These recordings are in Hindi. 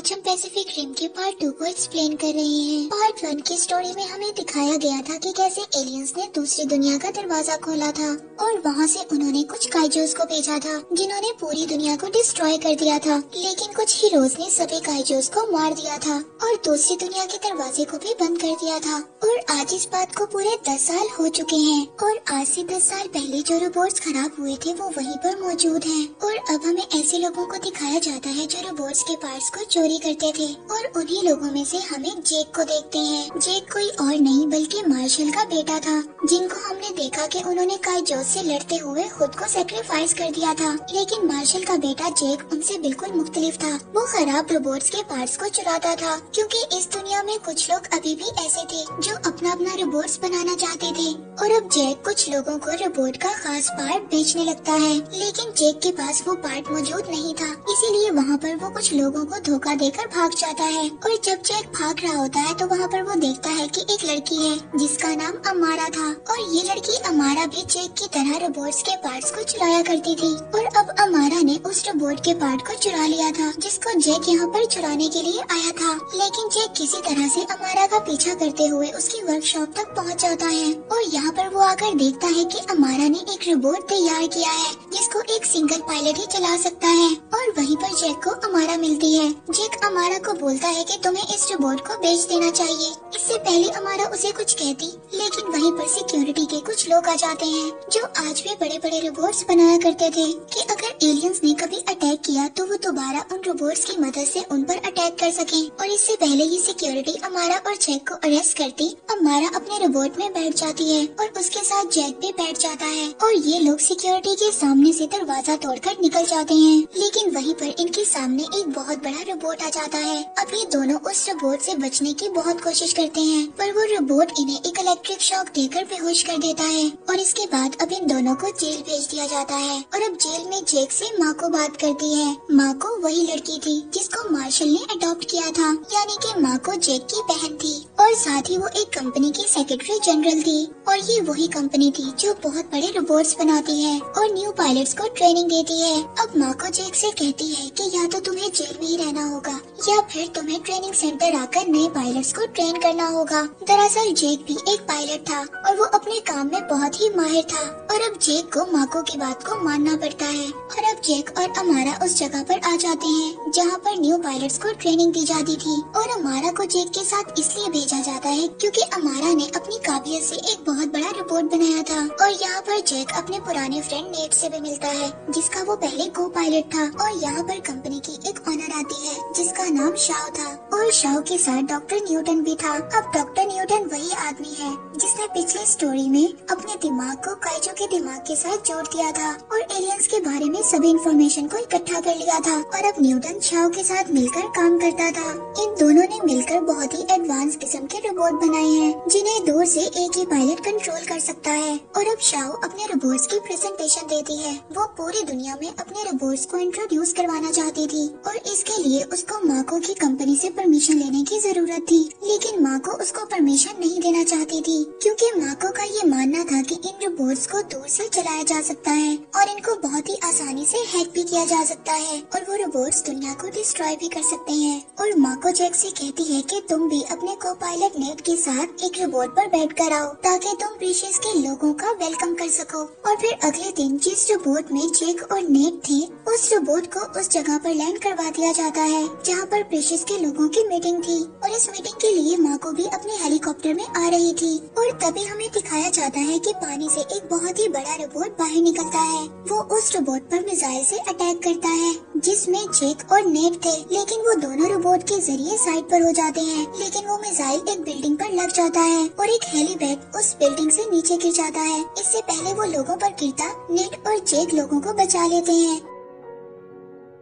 आज हम पैसिफिक रिम के पार्ट 2 को एक्सप्लेन कर रहे हैं। पार्ट 1 की स्टोरी में हमें दिखाया गया था कि कैसे एलियंस ने दूसरी दुनिया का दरवाजा खोला था और वहाँ से उन्होंने कुछ काइजोस को भेजा था जिन्होंने पूरी दुनिया को डिस्ट्रॉय कर दिया था। लेकिन कुछ हीरोज ने सभी काइजोस को मार दिया था और दूसरी दुनिया के दरवाजे को भी बंद कर दिया था। और आज इस बात को पूरे 10 साल हो चुके हैं और आज से 10 साल पहले जो रोबोट्स खराब हुए थे वो वहीं पर मौजूद हैं। और अब हमें ऐसे लोगों को दिखाया जाता है जो रोबोट्स के पार्ट्स को चोरी करते थे और उन्हीं लोगों में से हमें जेक को देखते हैं। जेक कोई और नहीं बल्कि मार्शल का बेटा था जिनको हमने देखा कि उन्होंने काइजोस से लड़ते हुए खुद को सेक्रीफाइस कर दिया था। लेकिन मार्शल का बेटा जेक उनसे बिल्कुल मुख्तलिफ था। वो खराब रोबोट्स के पार्ट्स को चुराता था क्योंकि इस दुनिया में कुछ लोग अभी भी ऐसे थे जो अपना अपना रोबोट्स बनाना चाहते थे। और अब जेक कुछ लोगों को रोबोट का खास पार्ट बेचने लगता है, लेकिन जेक के पास वो पार्ट मौजूद नहीं था, इसीलिए वहाँ पर वो कुछ लोगों को धोखा देकर भाग जाता है। और जब जेक भाग रहा होता है तो वहाँ पर वो देखता है कि एक लड़की है जिसका नाम अमारा था और ये लड़की अमारा भी जेक की तरह रोबोट्स के पार्ट्स को चुराया करती थी। और अब अमारा ने उस रोबोट के पार्ट को चुरा लिया था जिसको जेक यहाँ पर चुराने के लिए आया था। लेकिन जेक किसी तरह से अमारा का पीछा करते हुए उसकी वर्कशॉप तक पहुँच जाता है और यहाँ पर वो आकर देखता है कि अमारा ने एक रोबोट तैयार किया है जिसको एक सिंगल पायलट ही चला सकता है। और वहीं पर जेक को अमारा मिलती है। जेक अमारा को बोलता है कि तुम्हें इस रोबोट को बेच देना चाहिए। इससे पहले अमारा उसे कुछ कहती, लेकिन वहीं पर सिक्योरिटी के कुछ लोग आ जाते हैं जो आज भी बड़े बड़े रोबोट्स बनाया करते थे कि अगर एलियंस ने कभी अटैक किया तो वो दोबारा उन रोबोट्स की मदद से उन पर अटैक कर सके। और इससे पहले ये सिक्योरिटी अमारा और जेक को अरेस्ट करती, अमारा अपने रोबोट में बैठ जाती है और उसके साथ जेक भी बैठ जाता है और ये लोग सिक्योरिटी के सामने से दरवाजा तोड़कर निकल जाते हैं। लेकिन वहीं पर इनके सामने एक बहुत बड़ा रोबोट आ जाता है। अब ये दोनों उस रोबोट से बचने की बहुत कोशिश करते हैं पर वो रोबोट इन्हें एक इलेक्ट्रिक शॉक देकर बेहोश कर देता है। और इसके बाद अब इन दोनों को जेल भेज दिया जाता है। और अब जेल में जेक से माँ को बात करती है। माँ को वही लड़की थी जिसको मार्शल ने अडॉप्ट किया था, यानी कि माँ को जेक की बहन थी और साथ ही वो एक कंपनी की सेक्रेटरी जनरल थी। और ये वही कंपनी थी जो बहुत बड़े रोबोट्स बनाती है और न्यू पायलट्स को ट्रेनिंग देती है। अब माँ को जेक से कहती है कि या तो तुम्हें जेल में ही रहना होगा या फिर तुम्हें ट्रेनिंग सेंटर आकर नए पायलट्स को ट्रेन करना होगा। दरअसल जेक भी एक पायलट था और वो अपने काम में बहुत ही माहिर था। और अब जेक को माको की बात को मानना पड़ता है। और अब जेक और अमारा उस जगह पर आ जाते हैं जहाँ पर न्यू पायलट्स को ट्रेनिंग दी जाती थी। और अमारा को जेक के साथ इसलिए भेजा जाता है क्योंकि अमारा ने अपनी काबिलियत से एक बहुत बड़ा रोबोट बनाया था। और यहाँ पर जेक अपने पुराने फ्रेंड नेट से भी मिलता है जिसका वो पहले को पायलट था। और यहाँ पर कंपनी की एक ऑनर आती है जिसका नाम शाओ था और शाओ के साथ डॉक्टर न्यूटन भी था। अब डॉक्टर न्यूटन वही आदमी है जिसने पिछली स्टोरी में अपने दिमाग को काइजो के दिमाग के साथ जोड़ दिया था और एलियंस के बारे में सभी इंफॉर्मेशन को इकट्ठा कर लिया था। और अब न्यूटन शाओ के साथ मिलकर काम करता था। इन दोनों ने मिलकर बहुत ही एडवांस किस्म के रोबोट बनाए हैं जिन्हें दूर से एक ही पायलट कंट्रोल कर सकता है। और अब शाओ अपने रोबोट्स की प्रेजेंटेशन देती है। वो पूरी दुनिया में अपने रोबोट्स को इंट्रोड्यूस करवाना चाहती थी और इसके लिए उसको माको की कंपनी से परमिशन लेने की जरूरत थी। लेकिन माको उसको परमिशन नहीं देना चाहती थी क्योंकि माको का ये मानना था कि इन रोबोट्स को दूर से चलाया जा सकता है और इनको बहुत ही आसानी से हैक भी किया जा सकता है और वो रोबोट्स दुनिया को डिस्ट्रॉय भी कर सकते हैं। और माको जेक से कहती है कि तुम भी अपने को पायलट नेट के साथ एक रोबोट पर बैठ कर आओ ताकि तुम प्रीशियस के लोगों का वेलकम कर सको। और फिर अगले दिन जिस रोबोट में जेक और नेट थे उस रोबोट को उस जगह पर लैंड करवा दिया जाता है जहाँ पर प्रीशियस के लोगों की मीटिंग थी। और इस मीटिंग के लिए माँ को भी अपने हेलीकॉप्टर में आ रही थी। और तभी हमें दिखाया जाता है कि पानी से एक बहुत ही बड़ा रोबोट बाहर निकलता है। वो उस रोबोट पर मिसाइल से अटैक करता है जिसमें जेक और नेट थे। लेकिन वो दोनों रोबोट के जरिए साइड पर हो जाते हैं। लेकिन वो मिसाइल एक बिल्डिंग पर लग जाता है और एक हेलीपैड उस बिल्डिंग से नीचे गिर जाता है। इससे पहले वो लोगों पर गिरता नेट और जेक लोगों को बचा लेते हैं।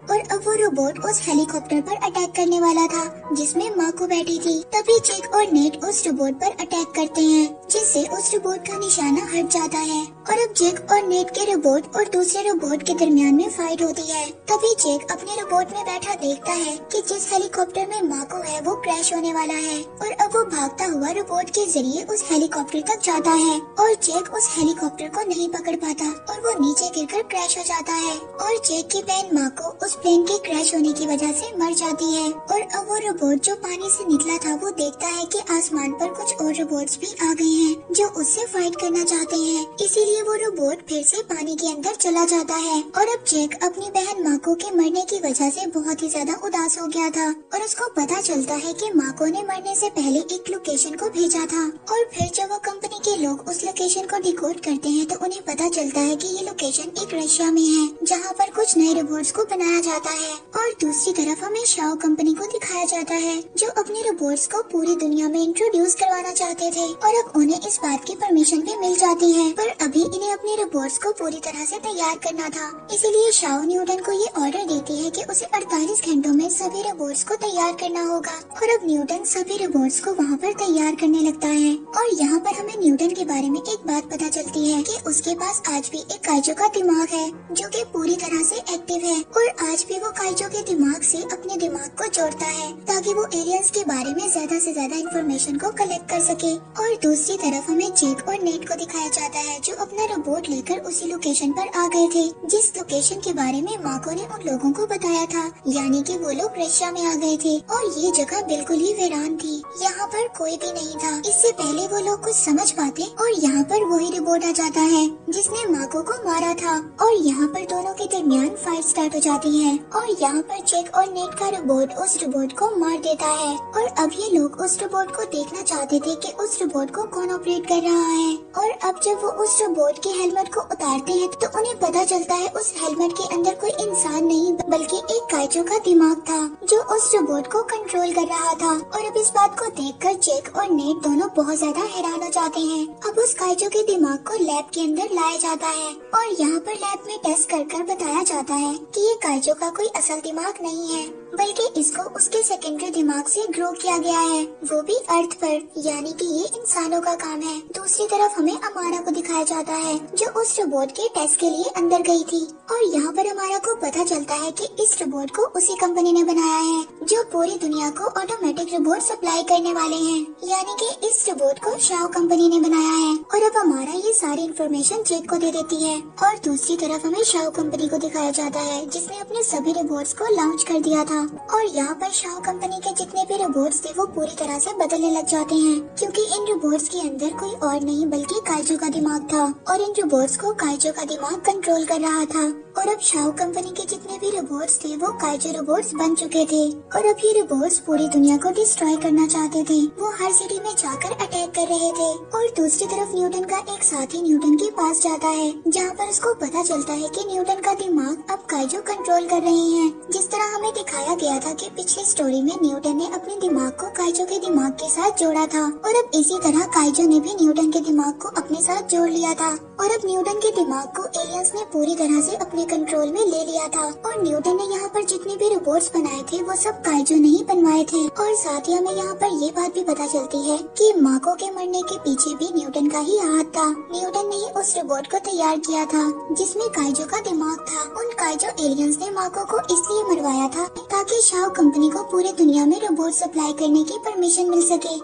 और अब वो रोबोट उस हेलीकॉप्टर पर अटैक करने वाला था जिसमें माँ को बैठी थी। तभी जेक और नेट उस रोबोट पर अटैक करते हैं जिससे उस रोबोट का निशाना हट जाता है। और अब जेक और नेट के रोबोट और दूसरे रोबोट के दरमियान में फाइट होती है। तभी जेक अपने रोबोट में बैठा देखता है कि जिस हेलीकॉप्टर में माँ को है वो क्रैश होने वाला है। और अब वो भागता हुआ रोबोट के जरिए उस हेलीकॉप्टर तक जाता है और जेक उस हेलीकॉप्टर को नहीं पकड़ पाता और वो नीचे गिरकर क्रैश हो जाता है। और जेक की बहन माँ को उस प्लेन के क्रैश होने की वजह से मर जाती है। और अब वो रोबोट जो पानी से निकला था वो देखता है कि आसमान पर कुछ और रोबोट्स भी आ गए हैं जो उससे फाइट करना चाहते हैं। इसीलिए वो रोबोट फिर से पानी के अंदर चला जाता है। और अब जैक अपनी बहन माको के मरने की वजह से बहुत ही ज्यादा उदास हो गया था और उसको पता चलता है कि माको ने मरने से पहले एक लोकेशन को भेजा था। और फिर जब वो कंपनी के लोग उस लोकेशन को डिकोड करते हैं तो उन्हें पता चलता है कि ये लोकेशन एक रशिया में है जहाँ पर कुछ नए रोबोट्स को बनाया जाता है। और दूसरी तरफ हमें शाओ कंपनी को दिखाया जाता है जो अपने रोबोट्स को पूरी दुनिया में इंट्रोड्यूस करवाना चाहते थे और अब उन्हें इस बात की परमिशन भी मिल जाती है। पर अभी इन्हें अपने रोबोट्स को पूरी तरह से तैयार करना था, इसीलिए शाओ न्यूटन को ये ऑर्डर देती है कि उसे 48 घंटों में सभी रोबोट्स को तैयार करना होगा। और अब न्यूटन सभी रोबोट्स को वहाँ पर तैयार करने लगता है। और यहाँ पर हमें न्यूटन के बारे में एक बात पता चलती है कि उसके पास आज भी एक काइजो का दिमाग है जो कि पूरी तरह से एक्टिव है और आज भी वो काइजो के दिमाग से अपने दिमाग को जोड़ता है ताकि वो एलियंस के बारे में ज्यादा से ज्यादा इंफॉर्मेशन को कलेक्ट कर सके। और दूसरी तरफ हमें जैक और नेट को दिखाया जाता है जो अपना रोबोट लेकर उसी लोकेशन पर आ गए थे जिस लोकेशन के बारे में माको ने उन लोगों को बताया था, यानी कि वो लोग रशिया में आ गए थे और ये जगह बिल्कुल ही वीरान थी, यहाँ पर कोई भी नहीं था। इससे पहले वो लोग कुछ समझ पाते और यहाँ पर वही रोबोट आ जाता है जिसने माको को मारा था और यहाँ पर दोनों के दरमियान फाइट स्टार्ट हो जाती है। और यहाँ पर जैक और नेट का रोबोट उस रोबोट को मार देता है और अब ये लोग उस रोबोट को देखना चाहते थे कि उस रोबोट को कौन ऑपरेट कर रहा है। और अब जब वो उस रोबोट के हेलमेट को उतारते हैं तो उन्हें पता चलता है उस हेलमेट के अंदर कोई इंसान नहीं बल्कि एक काइजो का दिमाग था जो उस रोबोट को कंट्रोल कर रहा था। और अब इस बात को देखकर जैक और नेट दोनों बहुत ज्यादा हैरान हो जाते हैं। अब उस काइजो के दिमाग को लैब के अंदर लाया जाता है और यहाँ पर लैब में टेस्ट कर बताया जाता है कि ये काइजो का कोई असल दिमाग नहीं है बल्कि इसको उसके सेकेंडरी दिमाग से ग्रो किया गया है, वो भी अर्थ पर, यानी कि ये इंसानों का काम है। दूसरी तरफ हमें अमारा को दिखाया जाता है जो उस रोबोट के टेस्ट के लिए अंदर गई थी और यहाँ पर अमारा को पता चलता है कि इस रोबोट को उसी कंपनी ने बनाया है जो पूरी दुनिया को ऑटोमेटिक रोबोट सप्लाई करने वाले हैं, यानी कि इस रोबोट को शाओ कंपनी ने बनाया है। और अब अमारा ये सारी इन्फॉर्मेशन जैक को दे देती है। और दूसरी तरफ हमें शाओ कंपनी को दिखाया जाता है जिसने अपने सभी रोबोट्स को लॉन्च कर दिया था और यहाँ पर शाओ कंपनी के जितने भी रोबोट्स थे वो पूरी तरह से बदलने लग जाते हैं क्योंकि इन रोबोट्स के अंदर कोई और नहीं बल्कि काइजो का दिमाग था और इन रोबोट्स को काइजो का दिमाग कंट्रोल कर रहा था। और अब शाओ कंपनी के जितने भी रोबोट्स थे वो काइजो रोबोट्स बन चुके थे और अब ये रोबोट्स पूरी दुनिया को डिस्ट्रॉय करना चाहते थे। वो हर सिटी में जाकर अटैक कर रहे थे। और दूसरी तरफ न्यूटन का एक साथी न्यूटन के पास जाता है जहाँ पर उसको पता चलता है कि न्यूटन का दिमाग अब काइजो कंट्रोल कर रहे हैं। जिस तरह हमें दिखाया गया था कि पिछली स्टोरी में न्यूटन ने अपने दिमाग को काइजो के दिमाग के साथ जोड़ा था और अब इसी तरह काइजो ने भी न्यूटन के दिमाग को अपने साथ जोड़ लिया था और अब न्यूटन के दिमाग को एलियंस ने पूरी तरह से अपने कंट्रोल में ले लिया था। और न्यूटन ने यहाँ पर जितने भी रोबोट्स बनाए थे वो सब काइजो ने ही बनवाए थे। और साथ ही हमें यहाँ पर ये बात भी पता चलती है कि माको के मरने के पीछे भी न्यूटन का ही हाथ था। न्यूटन ने ही उस रोबोट को तैयार किया था जिसमें काइजो का दिमाग था। उन काइजो एलियंस ने माको को इसलिए मरवाया था ताकि शाओ कंपनी को पूरी दुनिया में रोबोट सप्लाई करने की परमिशन मिल सके।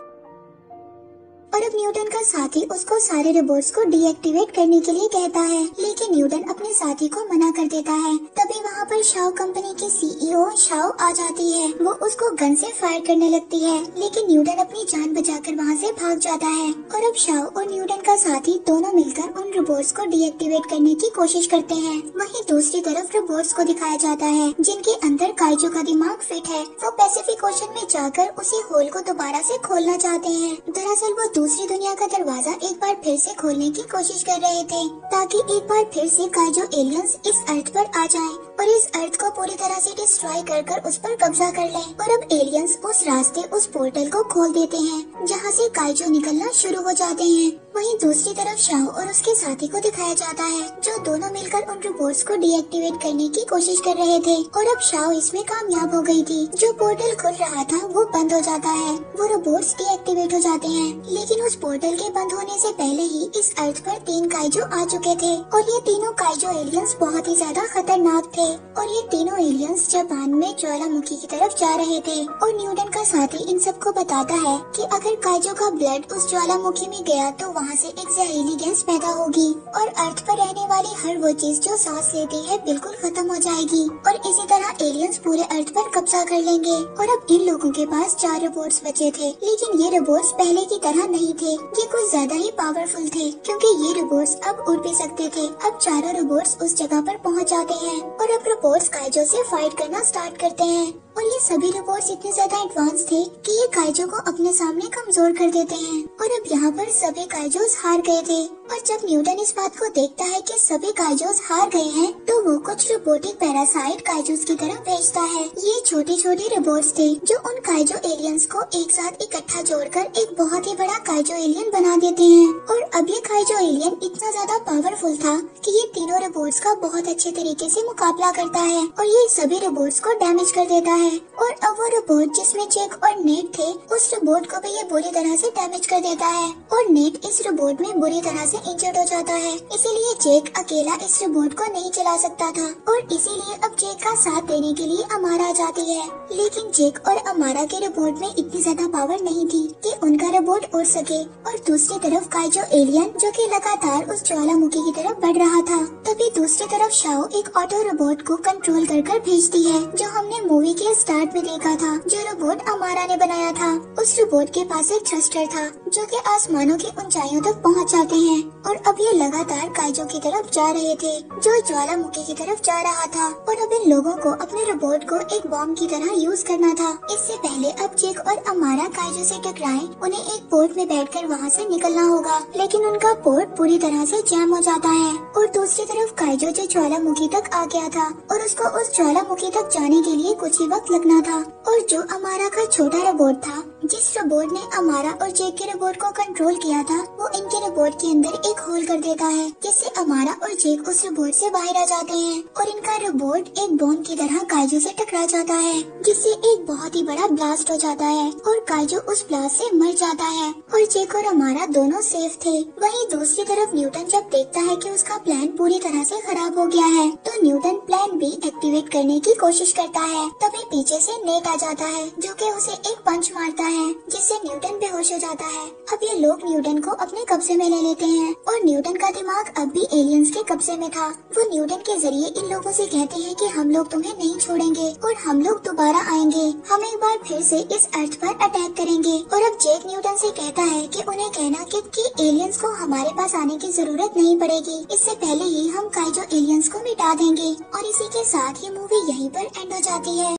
और अब न्यूटन का साथी उसको सारे रोबोट्स को डीएक्टिवेट करने के लिए कहता है लेकिन न्यूटन अपने साथी को मना कर देता है। तभी वहाँ पर शाओ कंपनी की सीईओ शाओ आ जाती है। वो उसको गन से फायर करने लगती है लेकिन न्यूटन अपनी जान बचाकर वहाँ से भाग जाता है। और अब शाओ और न्यूटन का साथी दोनों मिलकर उन रोबोट्स को डीएक्टिवेट करने की कोशिश करते हैं। वहीं दूसरी तरफ रोबोट्स को दिखाया जाता है जिनके अंदर काइजो का दिमाग फिट है। वो पैसिफिक ओशन में जाकर उसी होल को दोबारा से खोलना चाहते हैं। दरअसल वो दूसरी दुनिया का दरवाजा एक बार फिर से खोलने की कोशिश कर रहे थे ताकि एक बार फिर से काइजो एलियंस इस अर्थ पर आ जाएं और इस अर्थ को पूरी तरह से डिस्ट्रॉय कर उस पर कब्जा कर लें। और अब एलियंस उस रास्ते उस पोर्टल को खोल देते हैं जहाँ से काइजो निकलना शुरू हो जाते हैं। वहीं दूसरी तरफ शाओ और उसके साथी को दिखाया जाता है जो दोनों मिलकर उन रोबोट्स को डीएक्टिवेट करने की कोशिश कर रहे थे। और अब शाओ इसमें कामयाब हो गई थी। जो पोर्टल खुल रहा था वो बंद हो जाता है। वो रोबोट्स डीएक्टिवेट हो जाते हैं लेकिन उस पोर्टल के बंद होने से पहले ही इस अर्थ पर 3 काइजो आ चुके थे और ये तीनों काइजो एलियंस बहुत ही ज्यादा खतरनाक थे। और ये तीनों एलियंस जापान में ज्वालामुखी की तरफ जा रहे थे। और न्यूटन का साथी इन सबको बताता है कि अगर काइजो का ब्लड उस ज्वालामुखी में गया तो वहाँ वहाँ से एक जहरीली गैस पैदा होगी और अर्थ पर रहने वाली हर वो चीज जो सांस लेती है बिल्कुल खत्म हो जाएगी और इसी तरह एलियंस पूरे अर्थ पर कब्जा कर लेंगे। और अब इन लोगों के पास 4 रोबोट्स बचे थे, लेकिन ये रोबोट्स पहले की तरह नहीं थे। ये कुछ ज्यादा ही पावरफुल थे क्योंकि ये रोबोट्स अब उड़ भी सकते थे। अब चारों रोबोट्स उस जगह पर पहुंच जाते हैं और अब रोबोट्स काइजो से फाइट करना स्टार्ट करते हैं। और ये सभी रोबोट्स इतने ज्यादा एडवांस थे कि ये काइजो को अपने सामने कमजोर कर देते हैं। और अब यहाँ पर सभी काइजोस हार गए थे। और जब न्यूटन इस बात को देखता है कि सभी काइजोस हार गए हैं, तो वो कुछ रोबोटिक पैरासाइट काइजोस की तरफ भेजता है। ये छोटे छोटे रोबोट्स थे जो उन काइजो एलियंस को एक साथ इकट्ठा जोड़कर एक बहुत ही बड़ा काइजो एलियन बना देते हैं। और अब ये काइजो एलियन इतना ज्यादा पावरफुल था कि ये तीनों रोबोट्स का बहुत अच्छे तरीके से मुकाबला करता है और ये सभी रोबोट्स को डैमेज कर देता है। और अब वो रोबोट जिसमें जैक और नेट थे, उस रोबोट को भी ये बुरी तरह से डैमेज कर देता है और नेट इस रोबोट में बुरी तरह से इंजर्ड हो जाता है। इसीलिए जैक अकेला इस रोबोट को नहीं चला सकता था और इसीलिए अब जैक का साथ देने के लिए अमारा आ जाती है। लेकिन जैक और अमारा के रोबोट में इतनी ज्यादा पावर नहीं थी कि उनका रोबोट उड़ सके। और दूसरी तरफ काइजो एलियन जो कि लगातार उस ज्वालामुखी की तरफ बढ़ रहा था, तभी दूसरी तरफ शाओ एक ऑटो रोबोट को कंट्रोल कर भेजती है, जो हमने मूवी के स्टार्ट में देखा था, जो रोबोट अमारा ने बनाया था। उस रोबोट के पास एक थ्रस्टर था जो कि आसमानों की ऊंचाइयों तक पहुंच जाते हैं। और अब ये लगातार काइजो की तरफ जा रहे थे जो ज्वालामुखी की तरफ जा रहा था। और अब इन लोगों को अपने रोबोट को एक बॉम्ब की तरह यूज करना था। इससे पहले अब जैक और अमारा काइजो से टकराएं, उन्हें एक बोट में बैठकर वहाँ से निकलना होगा, लेकिन उनका बोट पूरी तरह से जैम हो जाता है। और दूसरी तरफ काइजो जो ज्वालामुखी तक आ गया था और उसको उस ज्वालामुखी तक जाने के लिए कुछ ही वक्त लगना था। और जो अमारा का छोटा रोबोट था, जिस रोबोट ने अमारा और जैक के रोबोट को कंट्रोल किया था, वो इनके रोबोट के अंदर एक होल कर देता है, जिससे अमारा और जैक उस रोबोट से बाहर आ जाते हैं और इनका रोबोट एक बॉम्ब की तरह काइजो से टकरा जाता है, जिससे एक बहुत ही बड़ा ब्लास्ट हो जाता है और काइजो उस ब्लास्ट से मर जाता है और जैक और अमारा दोनों सेफ थे। वहीं दूसरी तरफ न्यूटन जब देखता है कि उसका प्लान पूरी तरह से खराब हो गया है, तो न्यूटन प्लान बी एक्टिवेट करने की कोशिश करता है। तभी पीछे से नेट आ जाता है जो कि उसे एक पंच मारता है, जिससे न्यूटन बेहोश हो जाता है। अब ये लोग न्यूटन को अपने कब्जे में ले लेते हैं और न्यूटन का दिमाग अब भी एलियंस के कब्जे में था। वो न्यूटन के जरिए इन लोगों से कहते हैं कि हम लोग तुम्हें नहीं छोड़ेंगे और हम लोग दोबारा आएंगे, हम एक बार फिर से इस अर्थ पर अटैक करेंगे। और अब जैक न्यूटन से कहता है कि उन्हें कहना कि एलियंस को हमारे पास आने की जरूरत नहीं पड़ेगी, इससे पहले ही हम काइजो एलियंस को मिटा देंगे। और इसी के साथ ये मूवी यहीं पर एंड हो जाती है।